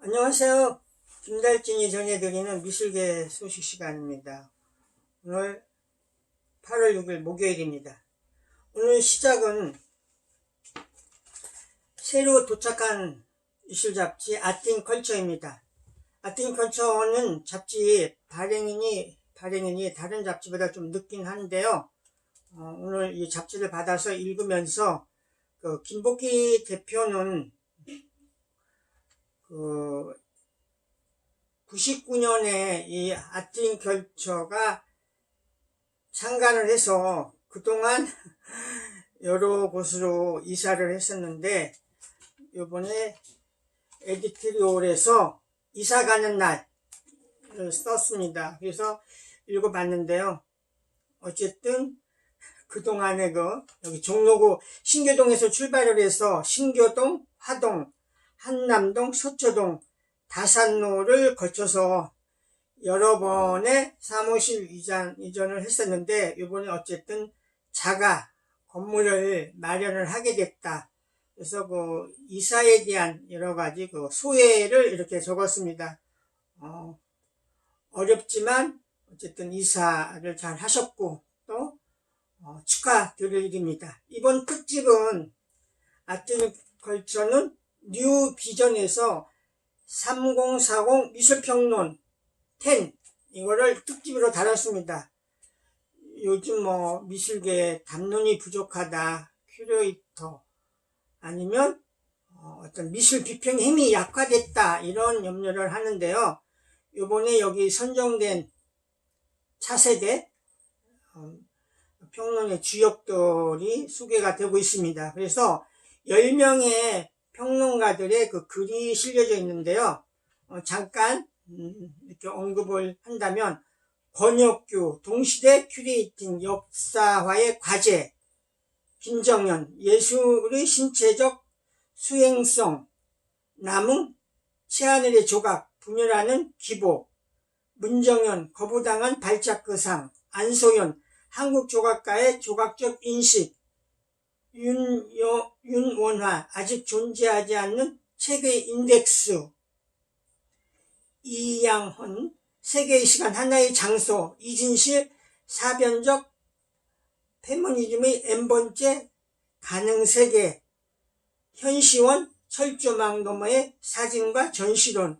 안녕하세요. 김달진이 전해드리는 미술계 소식 시간입니다. 오늘 8월 6일 목요일입니다. 오늘 시작은 새로 도착한 미술 잡지 아트앤컬처입니다. 아트앤컬처는 잡지 발행인이 다른 잡지보다 좀 늦긴 한데요. 오늘 이 잡지를 받아서 읽으면서 김복희 대표는 99년에 이 아트앤컬처가 창간을 해서 그동안 여러 곳으로 이사를 했었는데 이번에 에디토리얼에서 이사 가는 날을 썼습니다. 그래서 읽어봤는데요. 어쨌든 그동안에 여기 종로구 신교동에서 출발을 해서 신교동, 화동, 한남동, 서초동, 다산로를 거쳐서 여러 번의 사무실 이전을 했었는데 이번에 어쨌든 자가 건물을 마련을 하게 됐다. 그래서 이사에 대한 여러 가지 소회를 이렇게 적었습니다. 어렵지만 어쨌든 이사를 잘 하셨고 또 축하드릴 일입니다. 이번 특집은 아트앤컬처는 뉴 비전에서 3040 미술평론 10 이거를 특집으로 다뤘습니다. 요즘 미술계에 담론이 부족하다, 큐레이터 아니면 어떤 미술 비평의 힘이 약화됐다 이런 염려를 하는데요. 요번에 여기 선정된 차세대 평론의 주역들이 소개가 되고 있습니다. 그래서 10명의 평론가들의 글이 실려져 있는데요. 잠깐 이렇게 언급을 한다면 권혁규 동시대 큐레이팅 역사화의 과제, 김정현 예술의 신체적 수행성, 남웅 치하늘의 조각 분열하는 기보, 문정현 거부당한 발자크상, 안소연 한국 조각가의 조각적 인식, 윤원화 아직 존재하지 않는 책의 인덱스, 이양헌 세계의 시간 하나의 장소, 이진실 사변적 페미니즘의 n번째 가능세계, 현시원 철조망 너머의 사진과 전시론,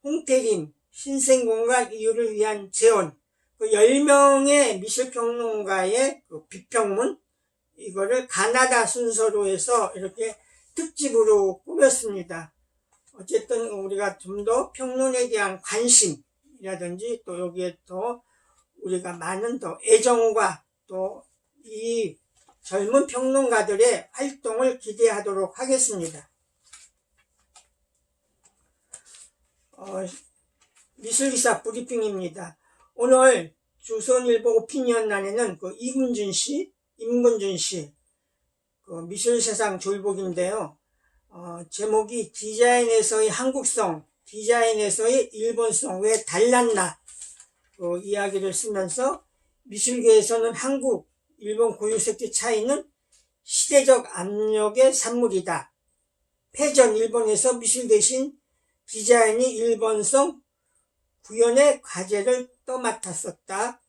홍태림 신생공간 이유를 위한 재원, 10명의 미술평론가의 비평문 이거를 가나다 순서로 해서 이렇게 특집으로 꾸몄습니다. 어쨌든 우리가 좀 더 평론에 대한 관심이라든지 또 여기에 또 우리가 많은 더 애정과 또 이 젊은 평론가들의 활동을 기대하도록 하겠습니다. 미술기사 브리핑입니다. 오늘 조선일보 오피니언란에는 임근준 씨 미술세상 졸복인데요. 제목이 디자인에서의 한국성, 디자인에서의 일본성 왜 달랐나 이야기를 쓰면서 미술계에서는 한국, 일본 고유색의 차이는 시대적 압력의 산물이다. 패전 일본에서 미술 대신 디자인이 일본성 구현의 과제를 떠맡았었다.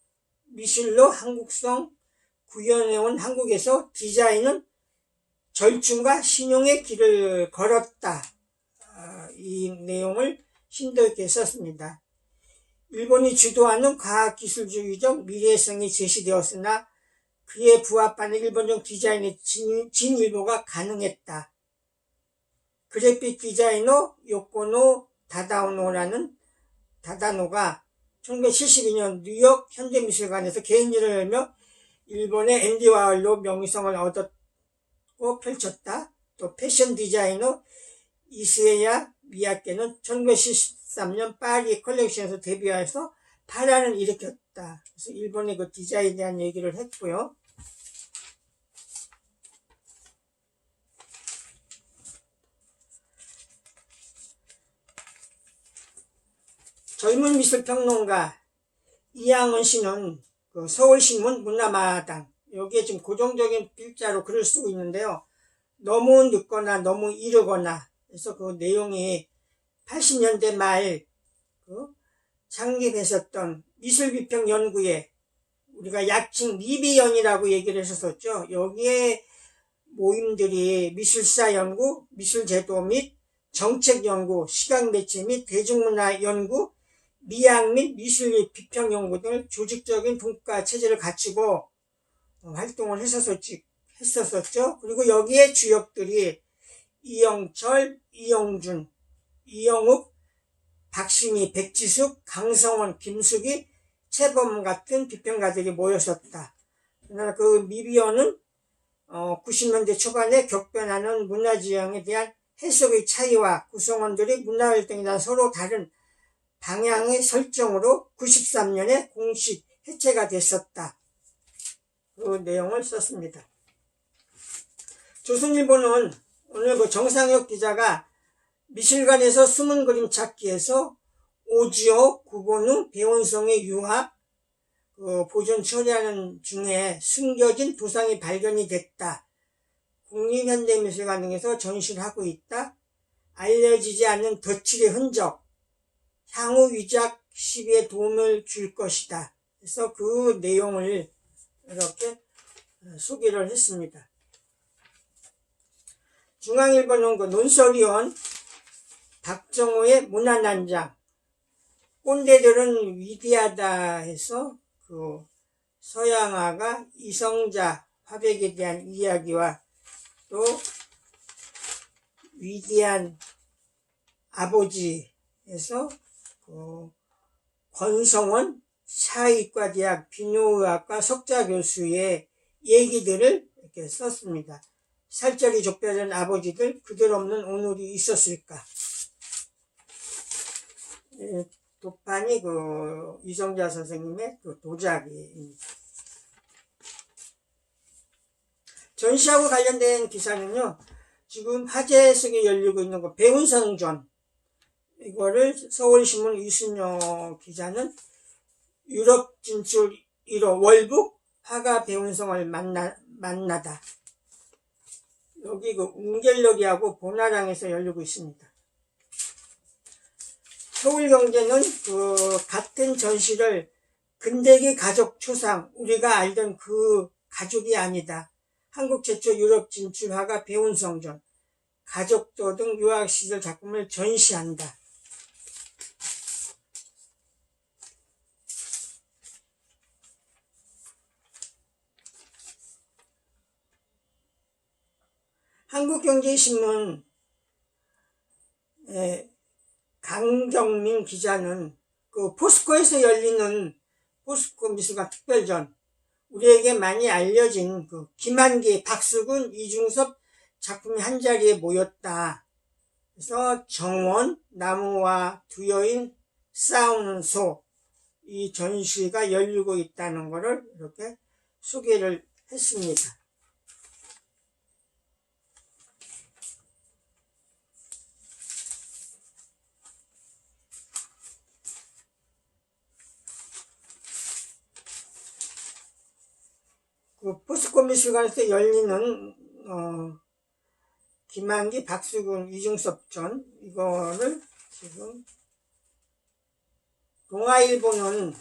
미술로 한국성 구현해온 한국에서 디자인은 절충과 신용의 길을 걸었다. 이 내용을 힘들게 썼습니다. 일본이 주도하는 과학기술주의적 미래성이 제시되었으나 그에 부합하는 일본적 디자인의 진일보가 가능했다. 그래픽 디자이너 요코노 다다노가 1972년 뉴욕 현대미술관에서 개인전을 열며 일본의 앤디 와홀로 명성을 얻었고 펼쳤다. 또 패션 디자이너 이스에야 미야케는 1973년 파리 컬렉션에서 데뷔해서 파란을 일으켰다. 그래서 일본의 디자인에 대한 얘기를 했고요. 젊은 미술평론가 이양헌 씨는 서울신문 문화마당 여기에 지금 고정적인 필자로 글을 쓰고 있는데요. 너무 늦거나 너무 이르거나 그래서 그 내용이 80년대 말 창립했었던 미술비평연구회, 우리가 약칭 미비연이라고 얘기를 했었죠. 여기에 모임들이 미술사 연구, 미술제도 및 정책 연구, 시각 매체 및 대중문화 연구, 미학 및 미술 비평 연구 등을 조직적인 분과 체제를 갖추고 활동을 했었었죠. 그리고 여기에 주역들이 이영철, 이영준, 이영욱, 박신희, 백지숙, 강성원, 김숙이, 최범 같은 비평가들이 모였었다. 그러나 그 미비어는 90년대 초반에 격변하는 문화지형에 대한 해석의 차이와 구성원들의 문화활동에 서로 다른 방향의 설정으로 93년에 공식 해체가 됐었다. 그 내용을 썼습니다. 조선일보는 오늘 정상혁 기자가 미술관에서 숨은 그림 찾기에서 오지호, 구본우, 배원성의 유화 보존 처리하는 중에 숨겨진 도상이 발견이 됐다. 국립현대미술관 등에서 전시를 하고 있다. 알려지지 않는 덧칠의 흔적, 향후 위작 시비에 도움을 줄 것이다. 그래서 그 내용을 이렇게 소개를 했습니다. 중앙일보는 논설위원 박정호의 문화난장, 꼰대들은 위대하다 해서 서양화가 이성자 화백에 대한 이야기와 또 위대한 아버지에서 권성원 사회과대학 비뇨의학과 석좌 교수의 얘기들을 이렇게 썼습니다. 살짝이 좁혀진 아버지들, 그들 없는 오늘이 있었을까? 도판이 이성자 선생님의 도자기입니다. 전시하고 관련된 기사는요, 지금 화제 속에 열리고 있는 배운성전, 이거를 서울신문 이순여 기자는 유럽 진출 1호 월북 화가 배운성을 만나다. 여기 웅갤러리하고 보나랑에서 열리고 있습니다. 서울경제는 같은 전시를 근대기 가족 초상, 우리가 알던 그 가족이 아니다. 한국 최초 유럽 진출 화가 배운성전, 가족도 등 유학시절 작품을 전시한다. 한국경제신문 강정민 기자는 포스코에서 열리는 포스코 미술관 특별전, 우리에게 많이 알려진 김한기, 박수근, 이중섭 작품이 한자리에 모였다. 그래서 정원, 나무와 두 여인 싸우는 소, 이 전시가 열리고 있다는 것을 이렇게 소개를 했습니다. 포스코 미술관에서 열리는 김한기, 박수근, 이중섭전, 이거를 지금 동아일보는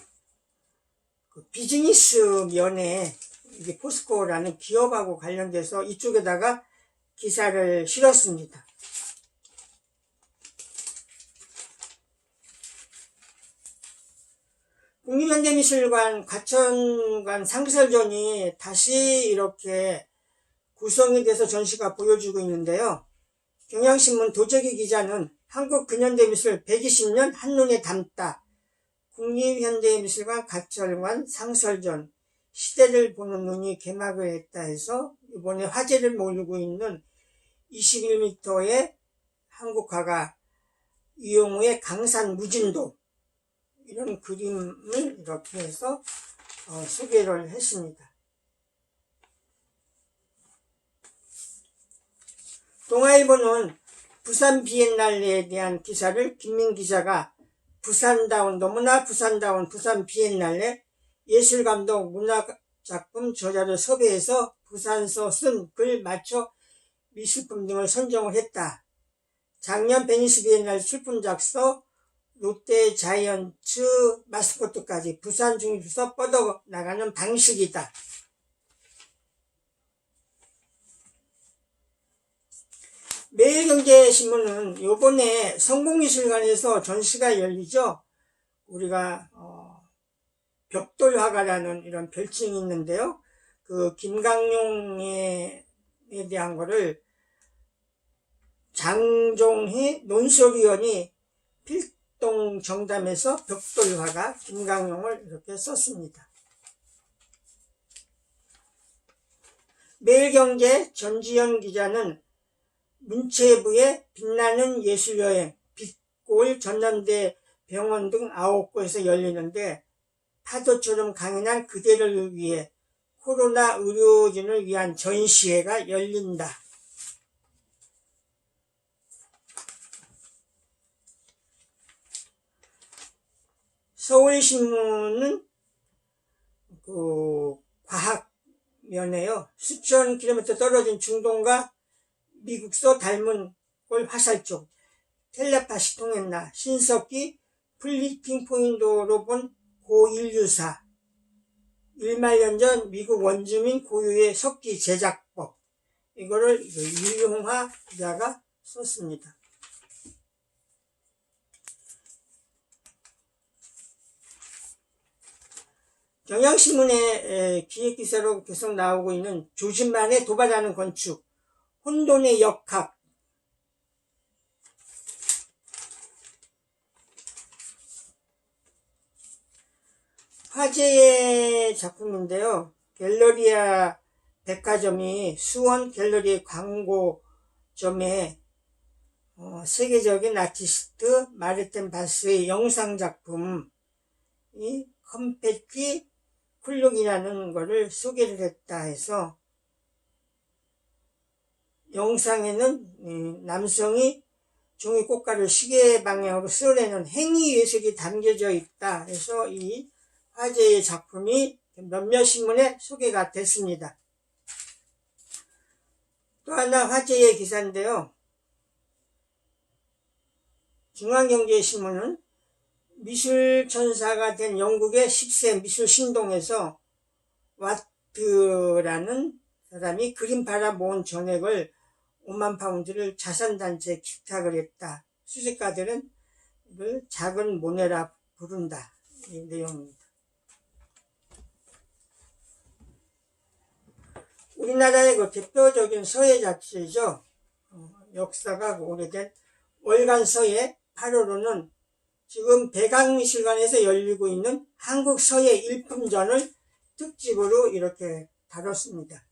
비즈니스 면에 이게 포스코라는 기업하고 관련돼서 이쪽에다가 기사를 실었습니다. 국립현대미술관 과천관 상설전이 다시 이렇게 구성이 돼서 전시가 보여주고 있는데요. 경향신문 도재기 기자는 한국 근현대미술 120년 한눈에 담다. 국립현대미술관 과천관 상설전 시대를 보는 눈이 개막을 했다 해서 이번에 화제를 몰고 있는 21m의 한국화가 이용우의 강산 무진도, 이런 그림을 이렇게 해서 소개를 했습니다. 동아일보는 부산 비엔날레에 대한 기사를 김민 기자가 너무나 부산다운 부산 비엔날레 예술감독 문화작품 저자를 섭외해서 부산서 쓴 글 맞춰 미술품 등을 선정을 했다. 작년 베니스 비엔날 출품작서, 롯데 자이언츠 마스코트까지 부산 중립에서 뻗어나가는 방식이다. 매일경제신문은 요번에 성북미술관에서 전시가 열리죠. 우리가 벽돌화가라는 이런 별칭이 있는데요. 그 김강용에 대한 거를 장종희 논술위원이 필동 정담에서 벽돌화가 김강용을 이렇게 썼습니다. 매일경제 전지현 기자는 문체부의 빛나는 예술여행, 빛골 전남대 병원 등 9곳에서 열리는데 파도처럼 강인한 그대를 위해 코로나 의료진을 위한 전시회가 열린다. 서울신문은 그 과학면에요. 수천 킬로미터 떨어진 중동과 미국서 닮은 골 화살 쪽 텔레파시 통했나, 신석기 플리팅 포인트로 본 고인류사, 1만 년 전 미국 원주민 고유의 석기 제작법, 이거를 유용화 기자가 썼습니다. 경향신문의 기획기사로 계속 나오고 있는 조진만의 도발하는 건축, 혼돈의 역학, 화제의 작품인데요. 갤러리아 백화점이 수원 갤러리 광고점에 세계적인 아티스트 마르텐 바스의 영상작품 이 컴패티 쿨룩이라는 거를 소개를 했다 해서, 영상에는 남성이 종이 꽃가루 시계 방향으로 쓸어내는 행위 예술이 담겨져 있다 해서 이 화제의 작품이 몇몇 신문에 소개가 됐습니다. 또 하나 화제의 기사인데요. 중앙경제신문은 미술천사가 된 영국의 10세 미술신동에서 와트라는 사람이 그림 팔아 모은 전액을 5만 파운드를 자선단체에 기탁을 했다. 수집가들은 이걸 작은 모네라 부른다. 이 내용입니다. 우리나라의 그 대표적인 서예 잡지죠. 역사가 오래된 월간 서예 8호로는 지금 백악미술관에서 열리고 있는 한국 서예 일품전을 특집으로 이렇게 다뤘습니다.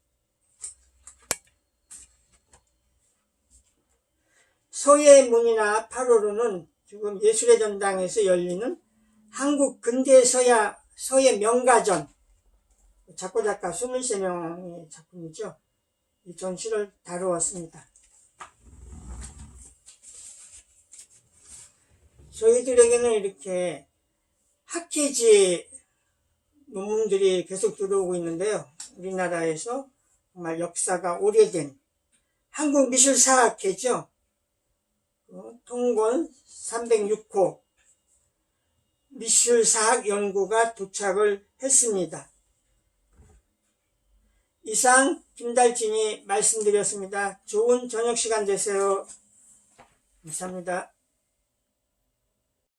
서예 문이나 8호로는 지금 예술의 전당에서 열리는 한국 근대 서예 명가전, 작곡작가 23명의 작품이죠. 이 전시를 다루었습니다. 저희들에게는 이렇게 학회지 논문들이 계속 들어오고 있는데요. 우리나라에서 정말 역사가 오래된 한국미술사학회죠. 통권 306호 미술사학 연구가 도착을 했습니다. 이상 김달진이 말씀드렸습니다. 좋은 저녁 시간 되세요. 감사합니다.